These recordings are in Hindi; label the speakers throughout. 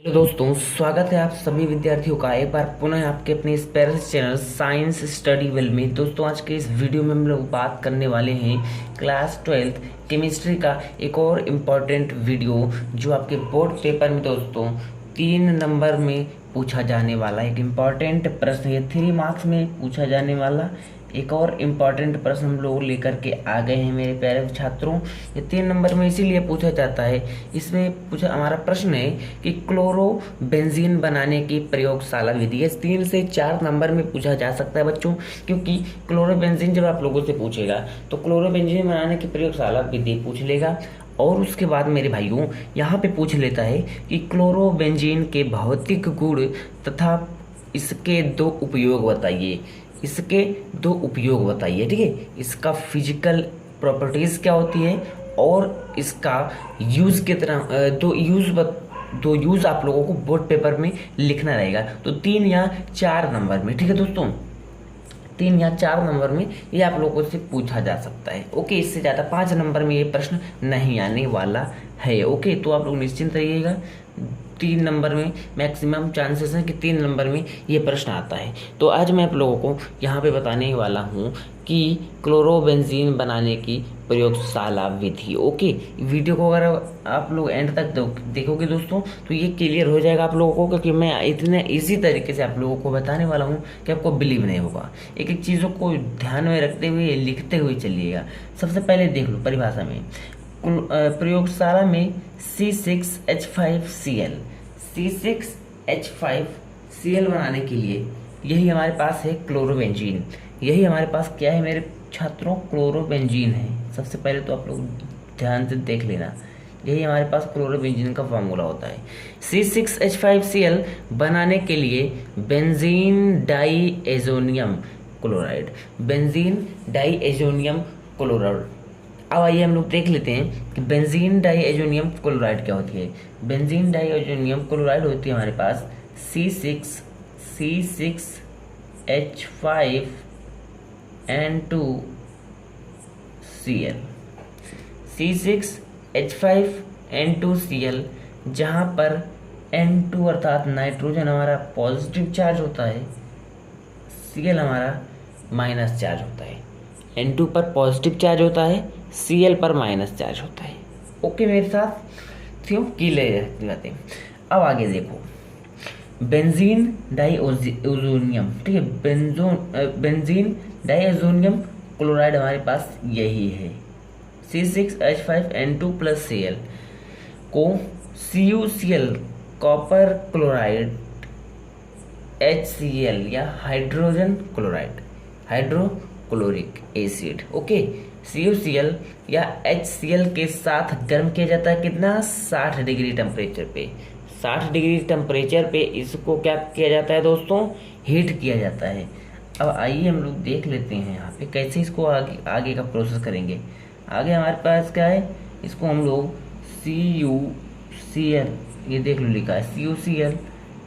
Speaker 1: हेलो दोस्तों, स्वागत है आप सभी विद्यार्थियों का एक बार पुनः आपके अपने इस parents channel science study well में। दोस्तों, आज के इस वीडियो में हम लोग बात करने वाले हैं क्लास 12th केमिस्ट्री का एक और इम्पॉर्टेंट वीडियो जो आपके बोर्ड पेपर में दोस्तों 3 नंबर में पूछा जाने वाला एक इम्पॉर्टेंट प्रश्न, ये 3 मार्क्स में पूछा जाने वाला एक और इम्पॉर्टेंट प्रश्न हम लोग लेकर के आ गए हैं मेरे प्यारे छात्रों। ये 3 नंबर में इसीलिए पूछा जाता है। इसमें पूछा हमारा प्रश्न है कि क्लोरोबेंजीन बनाने की प्रयोगशाला विधि। ये 3 से 4 नंबर में पूछा जा सकता है बच्चों, क्योंकि क्लोरोबेंजीन जब आप लोगों से पूछेगा तो क्लोरोबेंजीन बनाने की प्रयोगशाला विधि पूछ लेगा। और उसके बाद मेरे भाइयों यहाँ पे पूछ लेता है कि क्लोरोबेंजीन के भौतिक गुण तथा इसके 2 उपयोग बताइए। इसके 2 उपयोग बताइए, ठीक है। इसका फिजिकल प्रॉपर्टीज क्या होती है और इसका यूज कितना, दो यूज आप लोगों को बोर्ड पेपर में लिखना रहेगा। तो 3 या 4 नंबर में, ठीक है दोस्तों, 3 या 4 नंबर में ये आप लोगों से पूछा जा सकता है। ओके, इससे ज़्यादा 5 नंबर में ये प्रश्न नहीं आने वाला है। ओके, तो आप लोग निश्चिंत रहिएगा। 3 नंबर में मैक्सिमम चांसेस हैं कि 3 नंबर में ये प्रश्न आता है। तो आज मैं आप लोगों को यहाँ पे बताने वाला हूँ कि क्लोरोबेंजीन बनाने की प्रयोगशाला विधि। ओके, वीडियो को अगर आप लोग एंड तक देखोगे दोस्तों तो ये क्लियर हो जाएगा आप लोगों को, क्योंकि मैं इतने इजी तरीके से आप लोगों को बताने वाला हूँ कि आपको बिलीव नहीं होगा। एक एक चीज़ों को ध्यान में रखते हुए लिखते हुए चलिएगा। सबसे पहले देख लो परिभाषा में, प्रयोगशाला में C6H5Cl बनाने के लिए यही हमारे पास है क्लोरोबेंजीन। यही हमारे पास क्या है मेरे छात्रों, क्लोरोबेंजीन है। सबसे पहले तो आप लोग ध्यान से देख लेना, यही हमारे पास क्लोरोबेंजीन का फॉर्मूला होता है। C6H5Cl बनाने के लिए benzene diazonium chloride, benzene diazonium chloride. अब आइए हम लोग देख लेते हैं कि बेंजीन डाईएजोनियम क्लोराइड क्या होती है। बेंजीन डाईएजोनियम क्लोराइड होती है हमारे पास C6H5N2Cl, C6H5N2Cl, जहाँ पर N2 अर्थात नाइट्रोजन हमारा पॉजिटिव चार्ज होता है, Cl हमारा माइनस चार्ज होता है। N2 पर पॉजिटिव चार्ज होता है, Cl पर माइनस चार्ज होता है। ओके, मेरे साथ क्यों क्लियर बातें। अब आगे देखो, बेंजीन डाईओजोनियम, ठीक है, बेंजीन डाईओजोनियम क्लोराइड हमारे पास यही है। C6H5N2+Cl को CuCl कॉपर क्लोराइड, HCl या hydrogen chloride, hydrochloric acid, okay, CuCl या HCl के साथ गर्म किया जाता है। कितना, 60 डिग्री टेम्परेचर पे। 60 डिग्री टेम्परेचर पे इसको क्या किया जाता है दोस्तों, हीट किया जाता है। अब आइए हम लोग देख लेते हैं यहाँ पे कैसे इसको आगे का प्रोसेस करेंगे। आगे हमारे पास क्या है, इसको हम लोग CuCl, ये देख लो लिखा है CuCl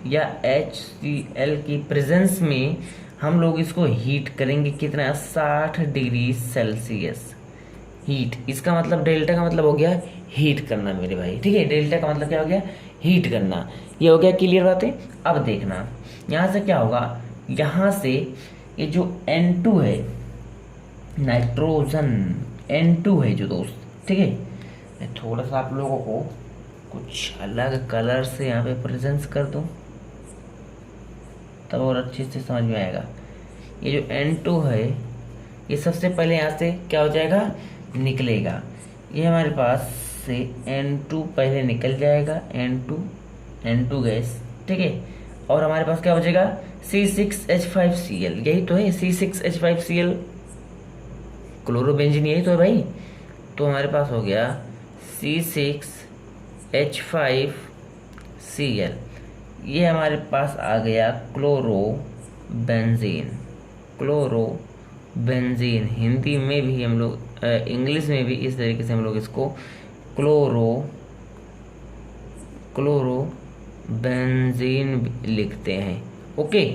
Speaker 1: या HCl की प्रेजेंस में हम लोग इसको हीट करेंगे। कितना, 60 डिग्री सेल्सियस हीट। इसका मतलब डेल्टा का मतलब हो गया हीट करना मेरे भाई, ठीक है। डेल्टा का मतलब क्या हो गया, हीट करना। ये हो गया क्लियर बातें। अब देखना यहाँ से क्या होगा, यहाँ से ये जो N2 है, नाइट्रोजन N2 है जो दोस्त, ठीक है। मैं थोड़ा सा आप लोगों को कुछ अलग कलर से यहाँ पे प्रेजेंस कर दूँ तब और अच्छे से समझ में आएगा। ये जो N2 है ये सबसे पहले यहाँ से क्या हो जाएगा, निकलेगा। ये हमारे पास से N2 पहले निकल जाएगा, N2 गैस, ठीक है। और हमारे पास क्या बचेगा, C6H5Cl, यही तो है C6H5Cl क्लोरोबेंजीन, यही तो है भाई। तो हमारे पास हो गया C6H5Cl, ये हमारे पास आ गया क्लोरोबेंजीन। क्लोरोबेंजीन हिंदी में भी हम लोग, इंग्लिश में भी इस तरीके से हम लोग इसको क्लोरोबेंजीन लिखते हैं। ओके,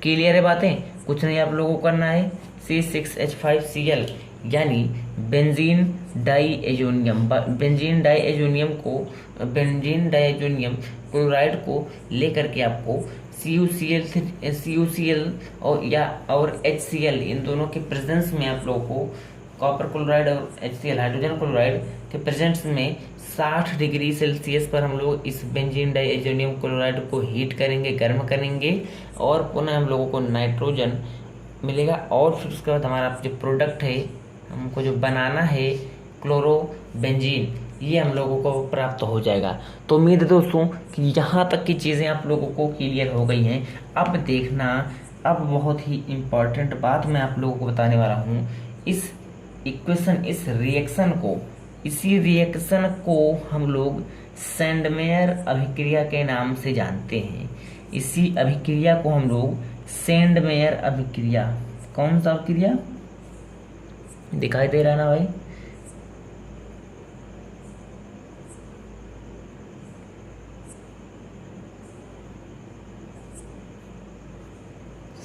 Speaker 1: क्लियर है बातें, कुछ नहीं आप लोगों को करना है। C6H5Cl यानी benzene diazonium benzene diazonium chloride को लेकर के आपको CuCl और HCl इन दोनों के प्रेजेंस में आप लोगों को कॉपर क्लोराइड और HCl हाइड्रोजन क्लोराइड के प्रेजेंस में 60 डिग्री सेल्सियस पर हम लोग इस बेंजीन डाईएजोनियम क्लोराइड को हीट करेंगे, गर्म करेंगे और पुनः हम लोगों को नाइट्रोजन मिलेगा और फिर उसके बाद हमारा जो प्रोडक्ट है, हमको जो बनाना है क्लोरोबेंजीन, ये हम लोगों को प्राप्त हो जाएगा। तो उम्मीद है दोस्तों कि यहाँ तक की चीज़ें आप लोगों को क्लियर हो गई हैं। अब देखना, अब बहुत ही इम्पॉर्टेंट बात मैं आप लोगों को बताने वाला हूँ। इस रिएक्शन को हम लोग सेंडमेयर अभिक्रिया के नाम से जानते हैं। इसी अभिक्रिया को हम लोग सेंडमेयर अभिक्रिया, कौन सा अभिक्रिया दिखाई दे रहा है ना भाई,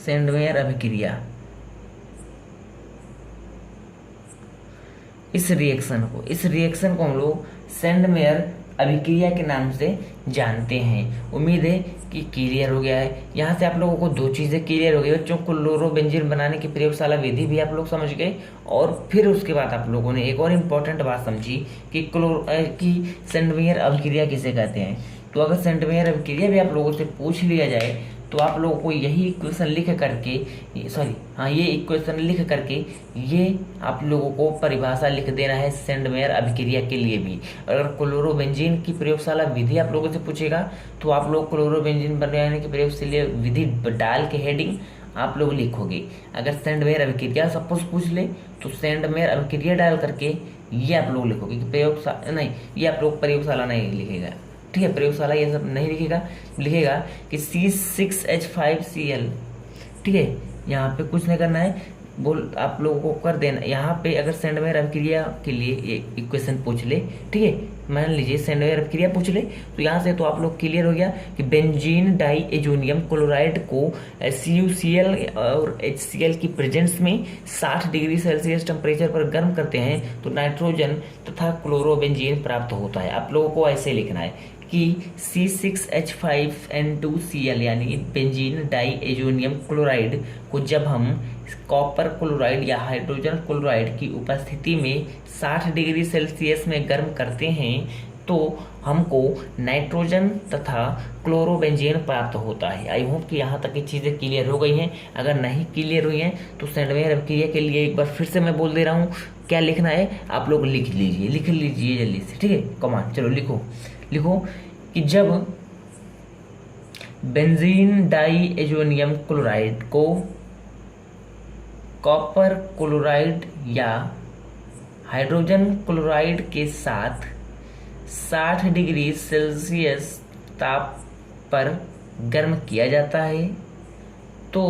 Speaker 1: सेंडमेयर अभिक्रिया। इस रिएक्शन को हम लोग सेंडमेयर अभिक्रिया के नाम से जानते हैं। उम्मीद है कि क्लियर हो गया है। यहाँ से आप लोगों को दो चीज़ें क्लियर हो गई बच्चों। क्लोरोबेंजीन बनाने की प्रयोगशाला विधि भी आप लोग समझ गए और फिर उसके बाद आप लोगों ने एक और इम्पोर्टेंट बात समझी कि सेंडमेयर अभिक्रिया किसे कहते हैं। तो अगर सेंडमेयर अभिक्रिया भी आप लोगों से पूछ लिया जाए तो आप लोगों को यही इक्वेशन लिख करके ये आप लोगों को परिभाषा लिख देना है सेंडमेयर अभिक्रिया के लिए भी। अगर क्लोरोबेंजीन की प्रयोगशाला विधि आप लोगों से पूछेगा तो आप लोग क्लोरोबेंजीन बनाने की प्रयोगशाला विधि डाल के हेडिंग आप लोग लिखोगे। अगर सेंडमेयर अभिक्रिया सपोज पूछ ले तो सेंडमेयर अभिक्रिया डाल करके ये आप लोग लिखोगे कि प्रयोगशाला नहीं, ये आप लोग प्रयोगशाला नहीं लिखेगा, ठीक है, प्रयोगशाला ये सब नहीं लिखेगा कि C6H5Cl, ठीक है। यहाँ पे कुछ नहीं करना है, आप लोगों को कर देना। यहाँ पे अगर सेंडमेयर अभिक्रिया के लिए एक इक्वेशन पूछ ले, ठीक है, मान लीजिए सेंडमेयर अभिक्रिया पूछ ले तो यहाँ से तो आप लोग क्लियर हो गया कि बेंजीन डाईएजोनियम क्लोराइड को CuCl और HCl की प्रेजेंस में 60 डिग्री सेल्सियस टेम्परेचर पर गर्म करते हैं तो नाइट्रोजन तथा क्लोरोबेंजीन प्राप्त होता है। आप लोगों को ऐसे लिखना है कि C6H5N2Cl यानी बेंजीन डाईएजोनियम क्लोराइड को जब हम कॉपर क्लोराइड या हाइड्रोजन क्लोराइड की उपस्थिति में 60 डिग्री सेल्सियस में गर्म करते हैं तो हमको नाइट्रोजन तथा क्लोरोबेंजीन प्राप्त होता है। आई होप कि यहाँ तक की चीज़ें क्लियर हो गई हैं। अगर नहीं क्लियर हुई हैं तो सेंडमेयर अभिक्रिया के लिए एक बार फिर से मैं बोल दे रहा हूँ, क्या लिखना है आप लोग लिख लीजिए जल्दी से, ठीक है। कमान चलो लिखो कि जब बेंजीन डाईएजोनियम क्लोराइड को कॉपर क्लोराइड या हाइड्रोजन क्लोराइड के साथ 60 डिग्री सेल्सियस ताप पर गर्म किया जाता है तो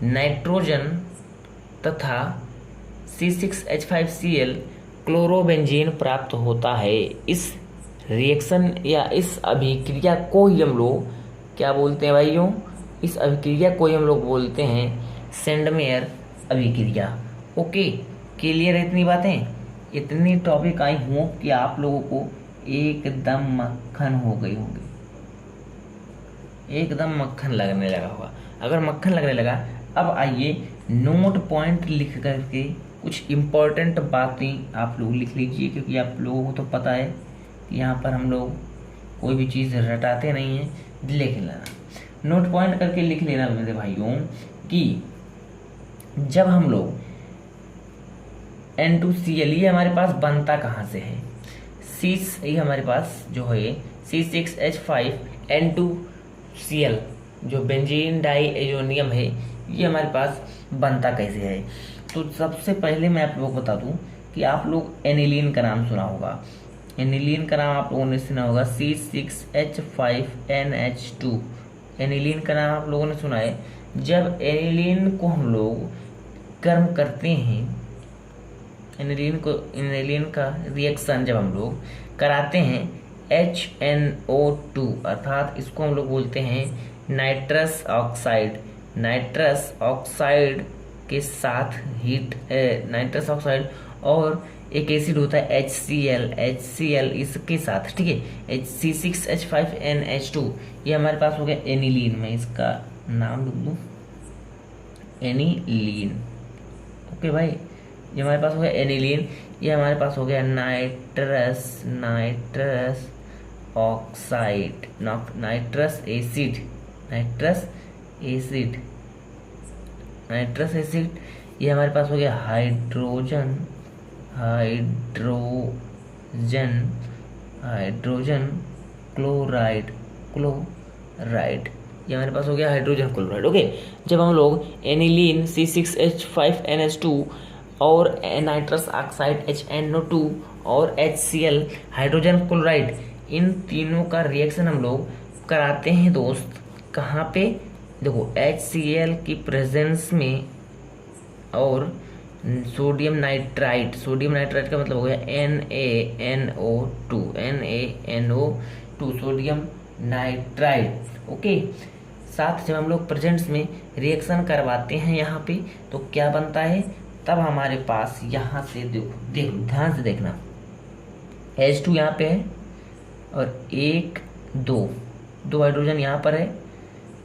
Speaker 1: नाइट्रोजन तथा C6H5Cl क्लोरोबेंजीन प्राप्त होता है। इस रिएक्शन या इस अभिक्रिया को ही हम लोग क्या बोलते हैं भाइयों, इस अभिक्रिया को ही हम लोग बोलते हैं सेंडमेयर अभिक्रिया। ओके, क्लियर है इतनी बातें, इतनी टॉपिक आई हूँ कि आप लोगों को एकदम मक्खन हो गई होंगी, एकदम मक्खन लगने लगा होगा। अगर मक्खन लगने लगा, अब आइए नोट पॉइंट लिख करके कुछ इम्पोर्टेंट बातें आप लोग लिख लीजिए, क्योंकि आप लोगों को तो पता है कि यहाँ पर हम लोग कोई भी चीज़ रटाते नहीं हैं, लिख लेना, नोट पॉइंट करके लिख लेना मेरे भाइयों कि जब हम लोग N2Cl, ये हमारे पास बनता कहाँ से है, ये हमारे पास जो है C6H5N2Cl जो बेंजीन डाईएजोनियम है, ये हमारे पास बनता कैसे है। तो सबसे पहले मैं आप लोगों को बता दूं कि आप लोग एनिलीन का नाम सुना होगा, एनिलीन का नाम आप लोगों ने सुना होगा C6H5NH2, एनिलीन का नाम आप लोगों ने सुना है। जब एनिलीन को हम लोग गर्म करते हैं, एनिलीन का रिएक्शन जब हम लोग कराते हैं HNO2, अर्थात इसको हम लोग बोलते हैं नाइट्रस ऑक्साइड के साथ हीट नाइट्रस ऑक्साइड और एक एसिड होता है HCl इसके साथ, ठीक है, C6H5NH2, ये हमारे पास हो गया एनिलीन। मैं इसका नाम लिख दूँ एनिलीन। ओके भाई, ये हमारे पास हो गया एनिलीन। ये हमारे पास हो गया नाइट्रस ऑक्साइड, नाइट्रस एसिड। ये हमारे पास हो गया हाइड्रोजन क्लोराइड, ये हमारे पास हो गया हाइड्रोजन क्लोराइड। ओके, जब हम लोग एनिलीन C6H5NH2 और नाइट्रस ऑक्साइड HNO2 और HCl हाइड्रोजन क्लोराइड, इन तीनों का रिएक्शन हम लोग कराते हैं दोस्त, कहाँ पे? देखो HCl की प्रेजेंस में और सोडियम नाइट्राइट का मतलब हो गया NaNO2 सोडियम नाइट्राइट। ओके, साथ जब हम लोग प्रेजेंट्स में रिएक्शन करवाते हैं यहाँ पे, तो क्या बनता है? तब हमारे पास यहाँ से देखो ध्यान से देखना, H2 यहाँ पे है और दो हाइड्रोजन यहाँ पर है,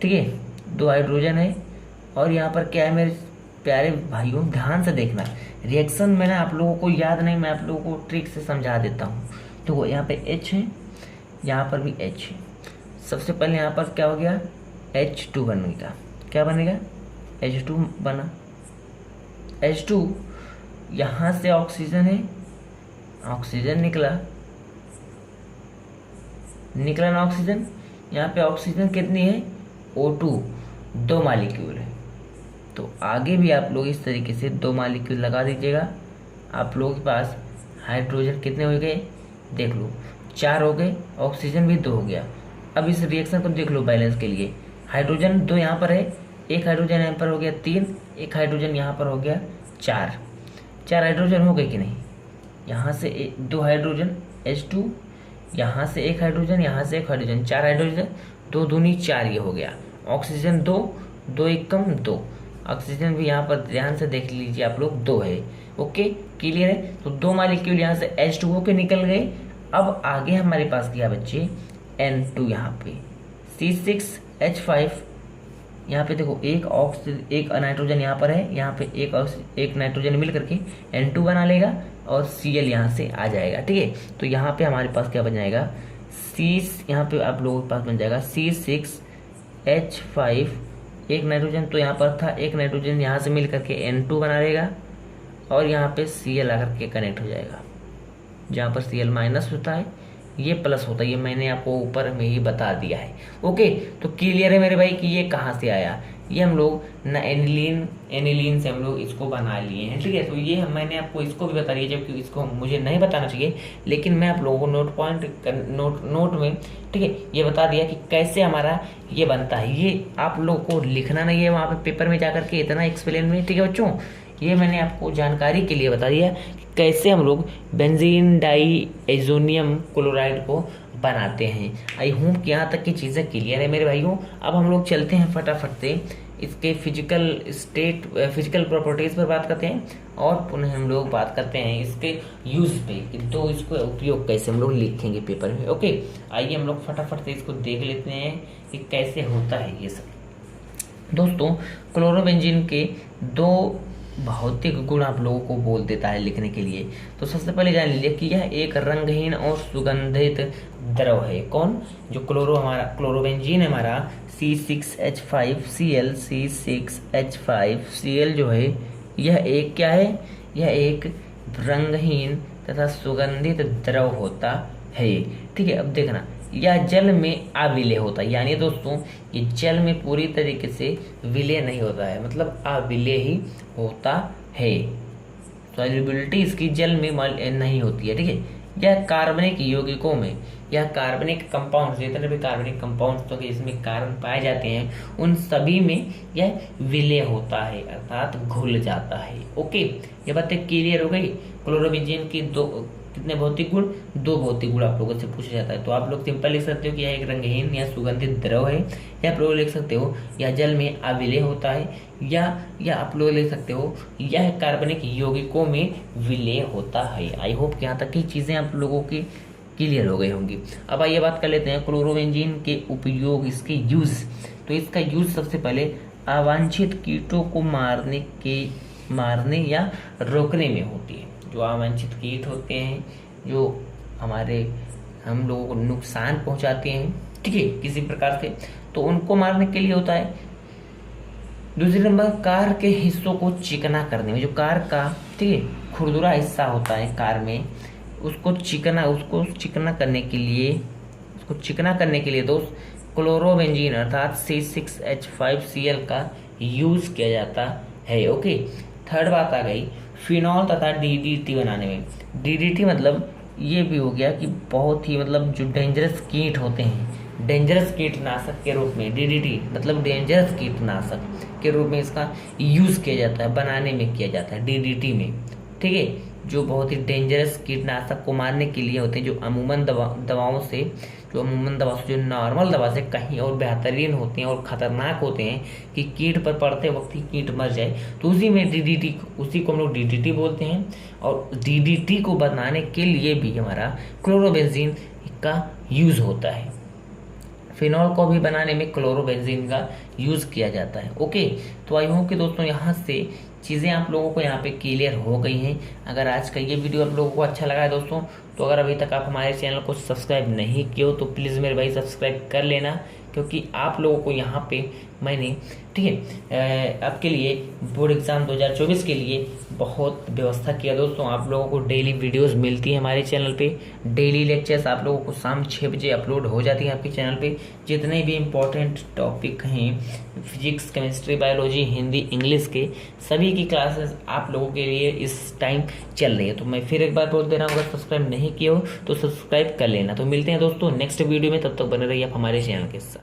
Speaker 1: ठीक है, 2 हाइड्रोजन है। और यहाँ पर क्या है मेरे प्यारे भाइयों, ध्यान से देखना, रिएक्शन मैंने आप लोगों को याद नहीं, मैं आप लोगों को ट्रिक से समझा देता हूँ। देखो यहाँ पे H है, यहाँ पर भी H है। सबसे पहले यहाँ पर क्या हो गया? H2 बनेगा। क्या बनेगा? H2 बना। H2, यहाँ से ऑक्सीजन है, ऑक्सीजन निकला ना ऑक्सीजन। यहाँ पे ऑक्सीजन कितनी है? O2, 2 मॉलिक्यूल है। तो आगे भी आप लोग इस तरीके से 2 मॉलिक्यूल लगा दीजिएगा। आप लोगों के पास हाइड्रोजन कितने हो गए? देख लो, 4 हो गए, ऑक्सीजन भी 2 हो गया। अब इस रिएक्शन को देख लो बैलेंस के लिए, हाइड्रोजन 2 यहाँ पर है, एक हाइड्रोजन यहाँ पर हो गया 3, एक हाइड्रोजन यहाँ पर हो गया 4 हाइड्रोजन हो गए कि नहीं? यहाँ से 2 हाइड्रोजन H2, यहाँ से एक हाइड्रोजन, यहाँ से एक हाइड्रोजन, 4 हाइड्रोजन, 2 दूनी 4, ये हो गया। ऑक्सीजन 2 एक कम 2, ऑक्सीजन भी यहाँ पर ध्यान से देख लीजिए आप लोग 2 है। ओके, क्लियर है? तो 2 मॉलिक्यूल यहाँ से H2O के निकल गए। अब आगे हमारे पास क्या बच्चे? N2 यहाँ पे, C6H5, यहाँ पे देखो एक नाइट्रोजन यहाँ पर है, यहाँ पे एक नाइट्रोजन मिल करके N2 बना लेगा और Cl यहाँ से आ जाएगा, ठीक है। तो यहाँ पे हमारे पास क्या बन जाएगा? यहाँ पे आप लोगों के पास बन जाएगा C6H5, एक नाइट्रोजन तो यहाँ पर था, एक नाइट्रोजन यहाँ से मिल करके N2 बना लेगा और यहाँ पे Cl आकर के कनेक्ट हो जाएगा। जहाँ पर Cl माइनस होता है, ये प्लस होता है, ये मैंने आपको ऊपर में ही बता दिया है। ओके, तो क्लियर है मेरे भाई कि ये कहाँ से आया? ये हम लोग ना एनिलीन से हम लोग इसको बना लिए हैं, ठीक है। तो ये मैंने आपको इसको भी बता दिया, जबकि इसको मुझे नहीं बताना चाहिए, लेकिन मैं आप लोगों को नोट में, ठीक है, ये बता दिया कि कैसे हमारा ये बनता है। ये आप लोग को लिखना नहीं है वहाँ पे पेपर में जा करके इतना एक्सप्लेन में, ठीक है बच्चों। ये मैंने आपको जानकारी के लिए बता दिया कि कैसे हम लोग बेंजीन डाइएज़ोनियम क्लोराइड को बनाते हैं। आई होप कि यहाँ तक की चीज़ें क्लियर है मेरे भाइयों। अब हम लोग चलते हैं फटाफट से इसके फिजिकल प्रॉपर्टीज़ पर बात करते हैं और पुनः हम लोग बात करते हैं इसके यूज़ पे कि तो इसको उपयोग कैसे हम लोग लिखेंगे पेपर में। ओके, आइए हम लोग फटाफट से इसको देख लेते हैं कि कैसे होता है ये सब। दोस्तों, क्लोरोबेंजीन के 2 भौतिक गुण आप लोगों को बोल देता है लिखने के लिए। तो सबसे पहले जान लीजिए कि यह एक रंगहीन और सुगंधित द्रव है। कौन? जो क्लोरोबेंजीन हमारा C6H5Cl जो है, यह एक क्या है? यह एक रंगहीन तथा सुगंधित द्रव होता है, ठीक है। अब देखना, यह जल में अविलेय होता है, यानी दोस्तों ये जल में पूरी तरीके से विलय नहीं होता है, मतलब अविलेय ही होता है। सॉल्युबिलिटी इसकी जल में नहीं होती है, ठीक है। यह कार्बनिक यौगिकों में, यह कार्बनिक कंपाउंड, जितने भी कार्बनिक कंपाउंड तो इसमें कार्बन पाए जाते हैं, उन सभी में यह विलय होता है, अर्थात घुल जाता है। ओके, ये बातें क्लियर हो गई। क्लोरोबेंजीन की कितने भौतिक गुण? 2 भौतिक गुण आप लोगों से पूछा जाता है। तो आप लोग सिंपल लिख सकते हो कि यह एक रंगहीन या सुगंधित द्रव है, या आप लोग लिख सकते हो यह जल में अविलेय होता है, या आप लोग लिख सकते हो यह कार्बनिक यौगिकों में विलेय होता है। आई होप कि यहाँ तक की चीजें आप लोगों की क्लियर हो गई होंगी। अब आइए बात कर लेते हैं क्लोरोबेंजीन के उपयोग, इसके यूज। तो इसका यूज सबसे पहले अवांछित कीटों को मारने या रोकने में होती है। जो अवांछित कीट होते हैं, जो हम लोगों को नुकसान पहुंचाते हैं, ठीक है, किसी प्रकार से, तो उनको मारने के लिए होता है। दूसरे नंबर, कार के हिस्सों को चिकना करने में, जो कार का, ठीक है, खुरदुरा हिस्सा होता है कार में, उसको चिकना करने के लिए दोस्त क्लोरोबेंजीन अर्थात C6H5Cl का यूज किया जाता है। ओके, थर्ड बात आ गई फिनॉल तथा DDT बनाने में। DDT मतलब ये भी हो गया कि बहुत ही मतलब जो डेंजरस कीट होते हैं, डेंजरस कीटनाशक के रूप में DDT मतलब डेंजरस कीटनाशक के रूप में इसका यूज किया जाता है, बनाने में किया जाता है DDT में, ठीक है। जो बहुत ही डेंजरस कीटनाशक को मारने के लिए होते हैं, जो अमूमन दवाओं से जो नॉर्मल दवा से कहीं और बेहतरीन होते हैं और खतरनाक होते हैं कि कीट पर पड़ते वक्त ही कीट मर जाए, तो उसी को हम लोग DDT बोलते हैं। और DDT को बनाने के लिए भी हमारा क्लोरोबेंजीन का यूज होता है। फिनॉल को भी बनाने में क्लोरोबेंजीन का यूज किया जाता है। ओके, तो आई होप कि दोस्तों यहाँ से चीज़ें आप लोगों को यहाँ पे क्लियर हो गई हैं। अगर आज का ये वीडियो आप लोगों को अच्छा लगा है दोस्तों, तो अगर अभी तक आप हमारे चैनल को सब्सक्राइब नहीं किए हो तो प्लीज़ मेरे भाई सब्सक्राइब कर लेना, क्योंकि आप लोगों को यहाँ पे मैंने, ठीक है, आपके लिए बोर्ड एग्जाम 2024 के लिए बहुत व्यवस्था किया दोस्तों। आप लोगों को डेली वीडियोस मिलती है हमारे चैनल पे, डेली लेक्चर्स आप लोगों को शाम 6 बजे अपलोड हो जाती है आपके चैनल पे। जितने भी इम्पोर्टेंट टॉपिक हैं, physics, chemistry, biology, Hindi, English के सभी की क्लासेस आप लोगों के लिए इस टाइम चल रही है। तो मैं फिर एक बार बोल दे रहा हूँ, अगर सब्सक्राइब नहीं किया हो तो सब्सक्राइब कर लेना। तो मिलते हैं दोस्तों नेक्स्ट वीडियो में, तब तक बने रहिए आप हमारे चैनल के साथ।